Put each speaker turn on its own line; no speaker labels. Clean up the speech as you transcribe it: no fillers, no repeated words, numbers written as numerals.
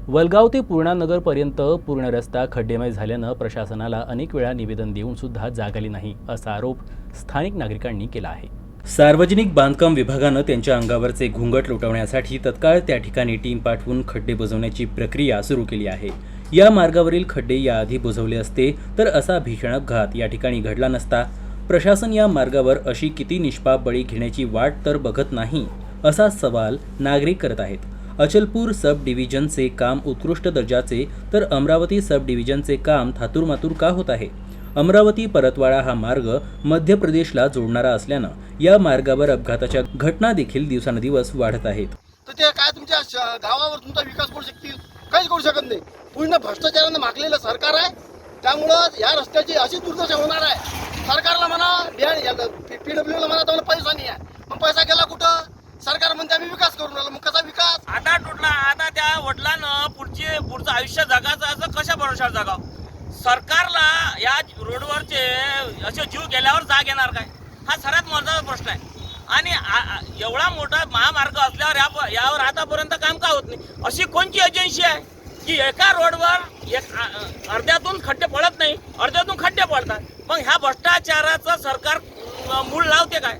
वलगाव ते पूर्णा नगरपर्यंत पूर्ण रस्ता खड्डेमय झाल्यानं प्रशासनाला अनेक वेळा निवेदन देऊन सुद्धा जाग आली नाही असा आरोप स्थानिक नागरिकांनी केला आहे। सार्वजनिक बांधकाम विभागानं त्यांच्या अंगावरचे घुंगट लुटवण्यासाठी तत्काळ त्या ठिकाणी टीम पाठवून खड्डे बुजवण्याची प्रक्रिया सुरू केली आहे। या मार्गावरील खड्डे याआधी बुजवले असते तर असा भीषण अपघात या ठिकाणी घडला नसता। प्रशासन या मार्गावर अशी किती निष्पाप बळी घेण्याची वाट तर बघत नाही असा सवाल नागरिक करत आहेत। अचलपूर सब डिव्हिजनचे काम उत्कृष्ट दर्जाचे तर अमरावती सब डिव्हिजनचे काम थातुरमातुर का होत आहे? अमरावती परतवाडा हा मार्ग मध्य प्रदेशला जोडणारा असल्यानं या मार्गावर अपघाताच्या घटना देखील दिवसांदिवस वाढत आहेत।
तर ते काय तुमच्या गावावर तुमचा विकास करू शकतील? काहीच करू शकत नाही। पूर्ण भ्रष्टाचाराने मागलेलं सरकार आहे। त्यामुळं या रस्त्याची अशी दुर्दशा होणार आहे। सरकारला म्हणा पीडब्ल्यूला म्हणा तर पैसा नाही आहे, मग पैसा गेला कुठं? सरकार म्हणते आम्ही विकास करून राहिलो, मग कसा विकास?
आता टुटला, आता त्या वडिलांना पुढचं आयुष्य जगाचं असं कशा भरोशावर जगाव? सरकारला या रोडवरचे असे जीव गेल्यावर जाग येणार काय? हा सर्वात महत्त्वाचा प्रश्न आहे। आणि एवढा मोठा महामार्ग असल्यावर यावर आतापर्यंत काम का होत नाही? अशी कोणती एजन्सी आहे की एका रोडवर अर्ध्यातून खड्डे पडत नाही, अर्ध्यातून खड्डे पडतात? मग ह्या भ्रष्टाचाराचं सरकार मूळ लावते काय?